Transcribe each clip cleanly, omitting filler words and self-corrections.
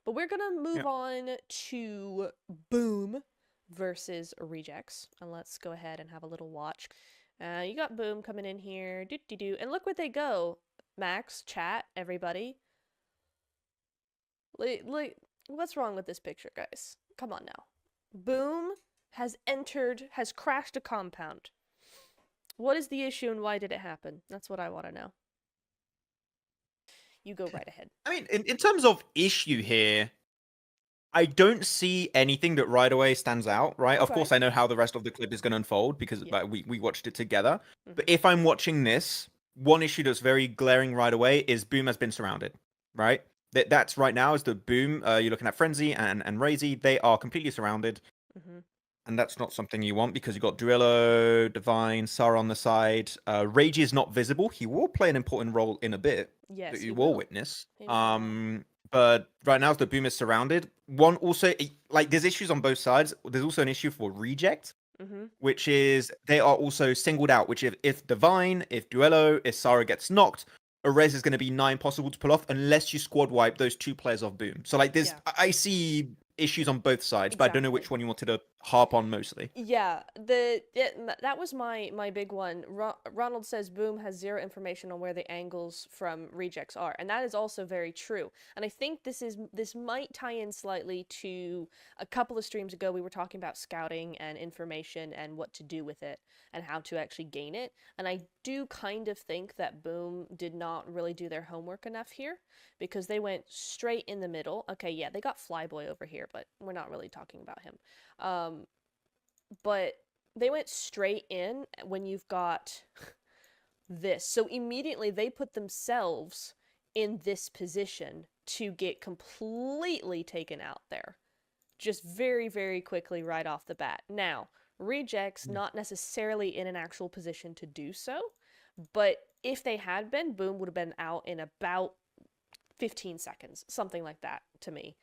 But we're gonna move on to Boom versus Rejects, and let's go ahead and have a little watch. You got Boom coming in here, and look where they go. Max, chat, everybody. Like, what's wrong with this picture, guys? Come on now. Boom has crashed a compound. What is the issue and why did it happen? That's what I want to know. You go right ahead. I mean, in terms of issue here, I don't see anything that right away stands out, right? Of Okay. course, I know how the rest of the clip is going to unfold because Yeah. we watched it together. But if I'm watching this, one issue that's very glaring right away is Boom has been surrounded, right? That's right now is the Boom. You're looking at Frenzy and Razy. They are completely surrounded. And that's not something you want because you've got Duello, Divine, Sara on the side. Rage is not visible. He will play an important role in a bit Yes, that he you will will. witness. He will. But right now, as the Boom is surrounded, one also, like, there's issues on both sides. There's also an issue for Reject, which is they are also singled out, which if Divine, if Duello, if Sara gets knocked, a res is going to be nigh impossible to pull off unless you squad wipe those two players off Boom. So, like, there's, I see issues on both sides, but I don't know which one you wanted to harp on mostly. Yeah, that was my big one. Ronald says Boom has zero information on where the angles from Rejects are, and that is also very true. And I think this might tie in slightly to a couple of streams ago we were talking about scouting and information and what to do with it and how to actually gain it. And I do kind of think that Boom did not really do their homework enough here because they went straight in the middle. Okay, yeah, they got Flyboy over here, but we're not really talking about him. But they went straight in when you've got this. So immediately they put themselves in this position to get completely taken out there. Just very, very quickly right off the bat. Now, Rejects not necessarily in an actual position to do so, but if they had been, Boom would have been out in about 15 seconds, something like that to me.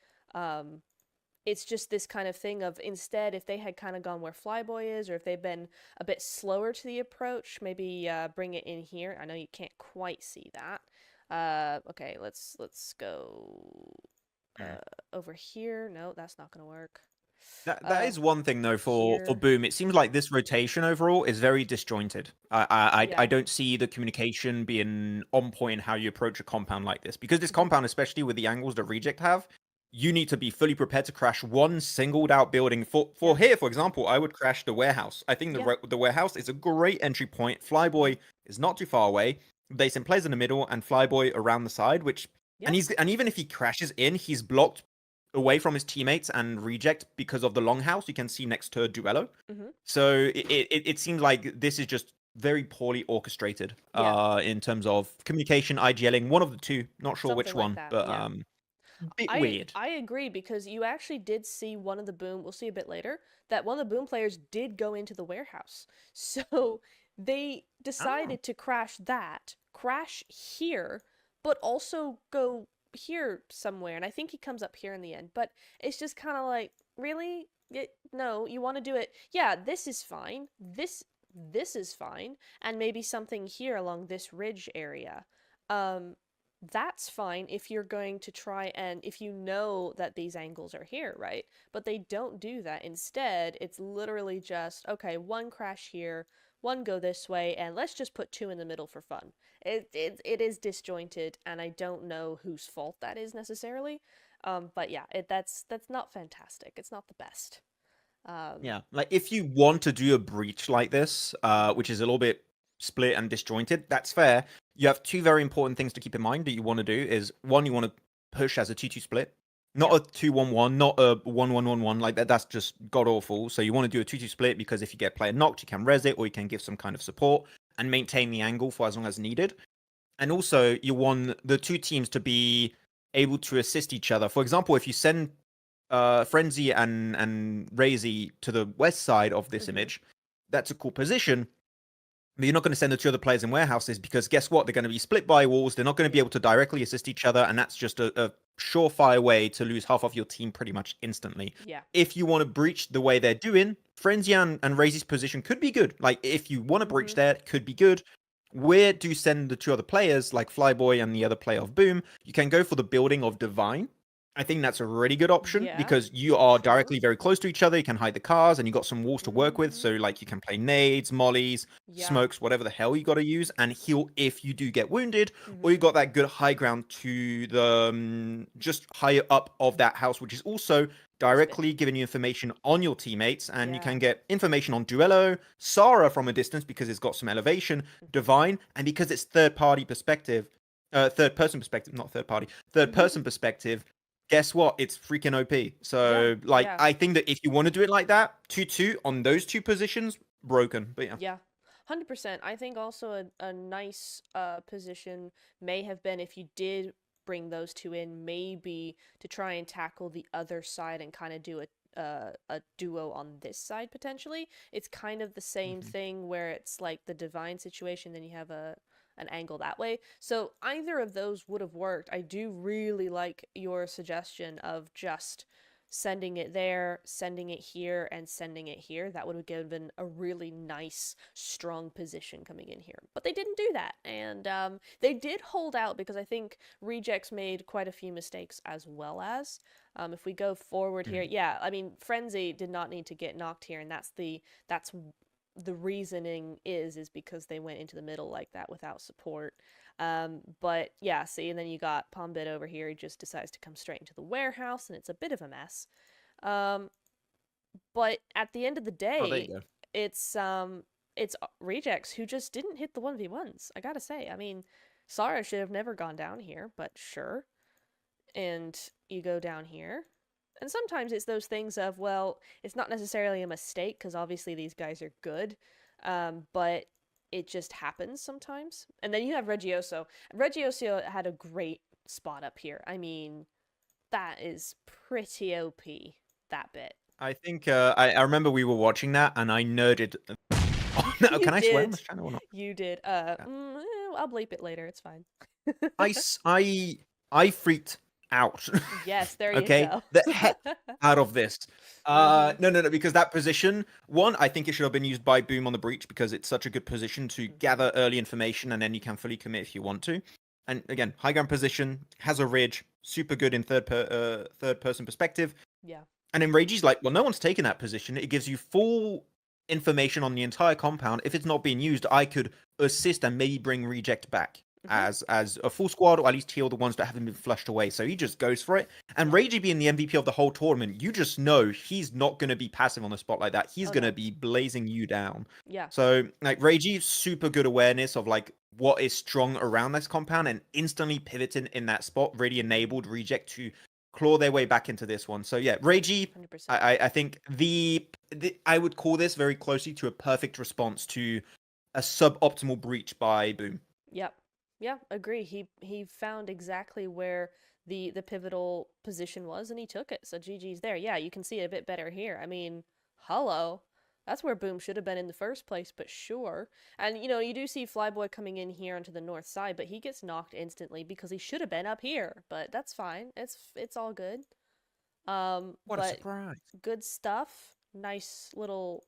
It's just this kind of thing of instead, if they had kind of gone where Flyboy is, or if they've been a bit slower to the approach, maybe bring it in here. I know you can't quite see that. Okay, let's go over here. No, that's not gonna work. That is one thing though for Here. Boom. It seems like this rotation overall is very disjointed. I Yeah. don't see the communication being on point in how you approach a compound like this because this compound, especially with the angles that Reject have, you need to be fully prepared to crash one singled out building. For here, for example, I would crash the warehouse. I think the warehouse is a great entry point. Flyboy is not too far away. They plays in the middle and Flyboy around the side, which and even if he crashes in, he's blocked away from his teammates and Reject because of the longhouse you can see next to Duello. So it seems like this is just very poorly orchestrated in terms of communication, IGLing, one of the two. Not sure which one, but bit weird. I agree because you actually did see one of the Boom, we'll see a bit later, that one of the Boom players did go into the warehouse. So they decided to crash here, but also go here somewhere. And I think he comes up here in the end. But it's just kind of like, really? No, you want to do it. Yeah, this is fine. This is fine. And maybe something here along this ridge area. That's fine if you're going to try and if you know that these angles are here, right? But they don't do that. Instead, it's literally just, okay, one crash here, one go this way, and let's just put two in the middle for fun. It is disjointed, and I don't know whose fault that is necessarily. But yeah, that's not fantastic. It's not the best. Yeah, like if you want to do a breach like this, which is a little bit split and disjointed, that's fair. You have two very important things to keep in mind that you want to do is one, you want to push as a 2-2 split, not a 2-1-1, not a 1-1-1-1 like that. That's just god awful. So you want to do a 2-2 split because if you get player knocked, you can res it or you can give some kind of support and maintain the angle for as long as needed. And also, you want the two teams to be able to assist each other. For example, if you send Frenzy and Razy to the west side of this image, that's a cool position. But you're not going to send the two other players in warehouses because guess what? They're going to be split by walls. They're not going to be able to directly assist each other, and that's just a surefire way to lose half of your team pretty much instantly. Yeah. If you want to breach the way they're doing, Frenzy and Razy's position could be good. Like, if you want to breach there, it could be good. Where do you send the two other players, like Flyboy and the other player of Boom? You can go for the building of Divine. I think that's a really good option Yeah, because you are true. directly very close to each other. You can hide the cars and you got some walls to work with. Mm-hmm. So like you can play nades, mollies, Yeah. smokes, whatever the hell you got to use, and heal if you do get wounded, or Mm-hmm. you got that good high ground to the just higher up of that house, which is also Spit. directly giving you information on your teammates, and you Yeah. can get information on Duello, Sara from a distance because it's got some elevation, Mm-hmm. Divine, and because it's third party perspective, third person perspective, not third party, third person perspective, guess what? It's freaking OP. Yeah. So, like, Yeah. I think that if you want to do it like that, 2-2 on those two positions, broken. But yeah. Yeah. 100%. I think also a nice position may have been if you did bring those two in, maybe to try and tackle the other side and kind of do a duo on this side potentially. It's kind of the same Mhm. thing where it's like the divine situation, then you have an angle that way. So either of those would have worked. I do really like your suggestion of just sending it there, sending it here, and sending it here. That would have given a really nice, strong position coming in here. But they didn't do that. And they did hold out because I think Rejects made quite a few mistakes as well as. If we go forward here, Mhm. yeah, I mean, Frenzy did not need to get knocked here, and that's the reasoning is because they went into the middle like that without support. But yeah, see, and then you got Pombit over here. He just decides to come straight into the warehouse, and it's a bit of a mess. Um, but at the end of the Oh, there you day, go. it's Rejects who just didn't hit the 1v1s. I gotta say, I mean, Sara should have never gone down here, but sure. And you go down here. And sometimes it's those things of, well, it's not necessarily a mistake because obviously these guys are good, but it just happens sometimes. And then you have Reggioso. Reggioso had a great spot up here. I mean, that is pretty OP, that bit. I think I remember we were watching that and I nerded. Oh, no, You can I swear on did. this channel or not? You did. Yeah. I'll bleep it later. It's fine. I freaked out. Yes, there you Okay, go. the heck out of this. Mm-hmm. No, because that position, one, I think it should have been used by Boom on the breach because it's such a good position to Mm-hmm. gather early information and then you can fully commit if you want to. And again, high ground position has a ridge, super good in third person perspective. Yeah. And then Reiji's like, well, no one's taken that position. It gives you full information on the entire compound. If it's not being used, I could assist and maybe bring Reject back Mm-hmm. as a full squad, or at least heal the ones that haven't been flushed away. So he just goes for it. And Yeah. Reiji being the MVP of the whole tournament, you just know he's not going to be passive on the spot like that. He's Oh going to no. be blazing you down. Yeah. So like Reiji, super good awareness of like what is strong around this compound and instantly pivoting in that spot really enabled Reject to claw their way back into this one. So yeah, Reiji, 100%. I think the I would call this very closely to a perfect response to a suboptimal breach by Boom. Yep. Yeah, agree. He found exactly where the pivotal position was and he took it. So GG's there. Yeah, you can see it a bit better here. I mean, hello. That's where Boom should have been in the first place, but sure. And you know, you do see Flyboy coming in here onto the north side, but he gets knocked instantly because he should have been up here. But that's fine. It's all good. What a But surprise. good stuff. Nice little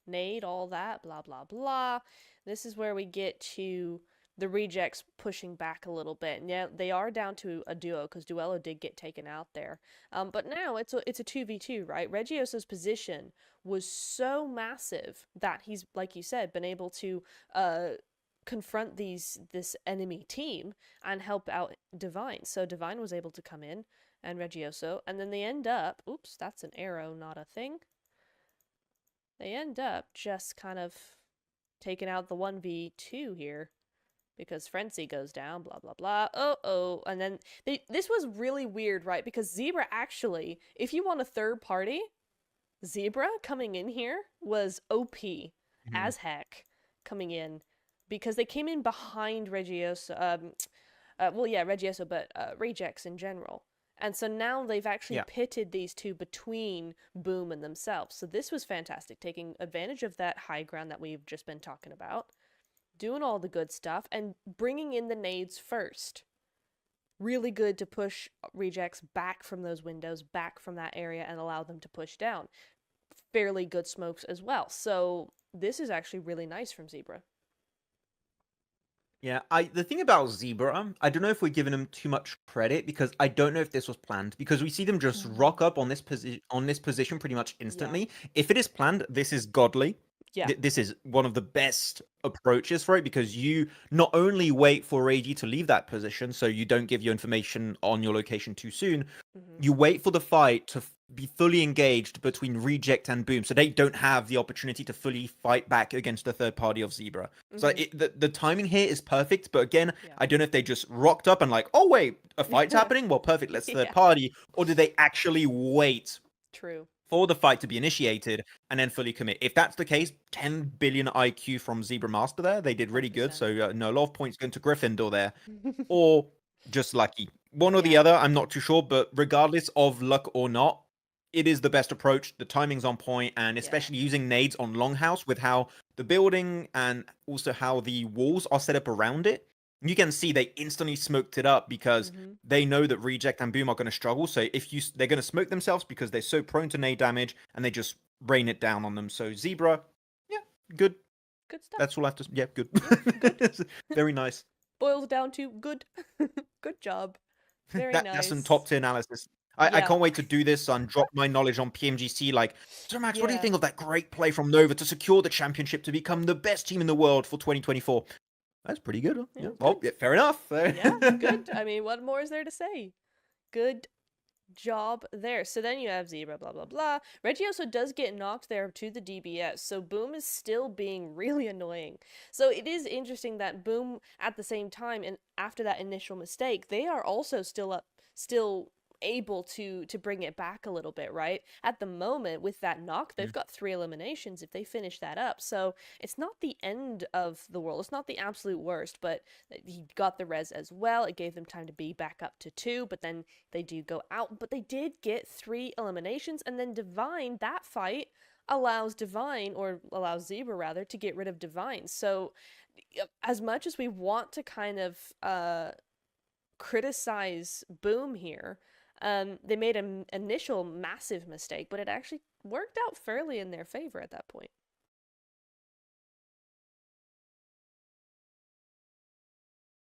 nade, all that, blah, blah, blah. This is where we get to the rejects pushing back a little bit. Now they are down to a duo because Duello did get taken out there. But now it's a 2v2, right? Reggioso's position was so massive that he's, like you said, been able to confront this enemy team and help out Divine. So Divine was able to come in and Reggioso, and then they end up, oops, that's an arrow, not a thing. They end up just kind of taking out the 1v2 here because Frenzy goes down, blah, blah, blah. Oh. And then this was really weird, right? Because Zebra actually, if you want a third party, Zebra coming in here was OP Mhm. as heck coming in because they came in behind Reggioso. Well, yeah, Reggioso, but Rejects in general. And so now they've actually Yeah. pitted these two between Boom and themselves. So this was fantastic, taking advantage of that high ground that we've just been talking about, doing all the good stuff, and bringing in the nades first. Really good to push rejects back from those windows, back from that area, and allow them to push down. Fairly good smokes as well. So this is actually really nice from Zebra. Yeah, the thing about Zebra, I don't know if we're giving them too much credit because I don't know if this was planned because we see them just rock up on this position pretty much Yeah. instantly. If it is planned, this is godly. Yeah. This is one of the best approaches for it because you not only wait for AG to leave that position so you don't give your information on your location too soon, Mm-hmm. you wait for the fight to be fully engaged between Reject and Boom, so they don't have the opportunity to fully fight back against the third party of Zebra. So Mm-hmm. the timing here is perfect, but again, Yeah. I don't know if they just rocked up and like, oh wait, a fight's happening? Well, perfect, let's third Yeah. party. Or did they actually wait True. for the fight to be initiated and then fully commit? If that's the case, 10 billion IQ from Zebra Master there. They did really good. 100%. So no, a lot of points going to Gryffindor there. Or just lucky. One or the Yeah. other, I'm not too sure, but regardless of luck or not, it is the best approach. The timing's on point, and Yeah. especially using nades on Longhouse with how the building and also how the walls are set up around it. You can see they instantly smoked it up because Mm-hmm. they know that Reject and Boom are going to struggle. So they're going to smoke themselves because they're so prone to nade damage, and they just rain it down on them. So Zebra, yeah, good. Good stuff. That's all I have to. Yeah, good. Yeah, good. Very nice. Boils down to good. Good job. Very That's some top nice. tier analysis. I Yeah. can't wait to do this and drop my knowledge on PMGC. Like, so Max, what do you Yeah. think of that great play from Nova to secure the championship to become the best team in the world for 2024? That's pretty good. Huh? Yeah, Yeah. good. Well, yeah, fair enough. Yeah, good. I mean, what more is there to say? Good job there. So then you have Zebra, blah, blah, blah. Reggioso does get knocked there to the DBS, so Boom is still being really annoying. So it is interesting that Boom, at the same time, and after that initial mistake, they are also still able to bring it back a little bit, right? At the moment, with that knock, they've Mm. got 3 eliminations if they finish that up. So it's not the end of the world. It's not the absolute worst, but he got the res as well. It gave them time to be back up to 2, but then they do go out. But they did get 3 eliminations, and then Divine, that fight allows Zebra rather, to get rid of Divine. So as much as we want to kind of criticize Boom here, they made an initial massive mistake, but it actually worked out fairly in their favor at that point.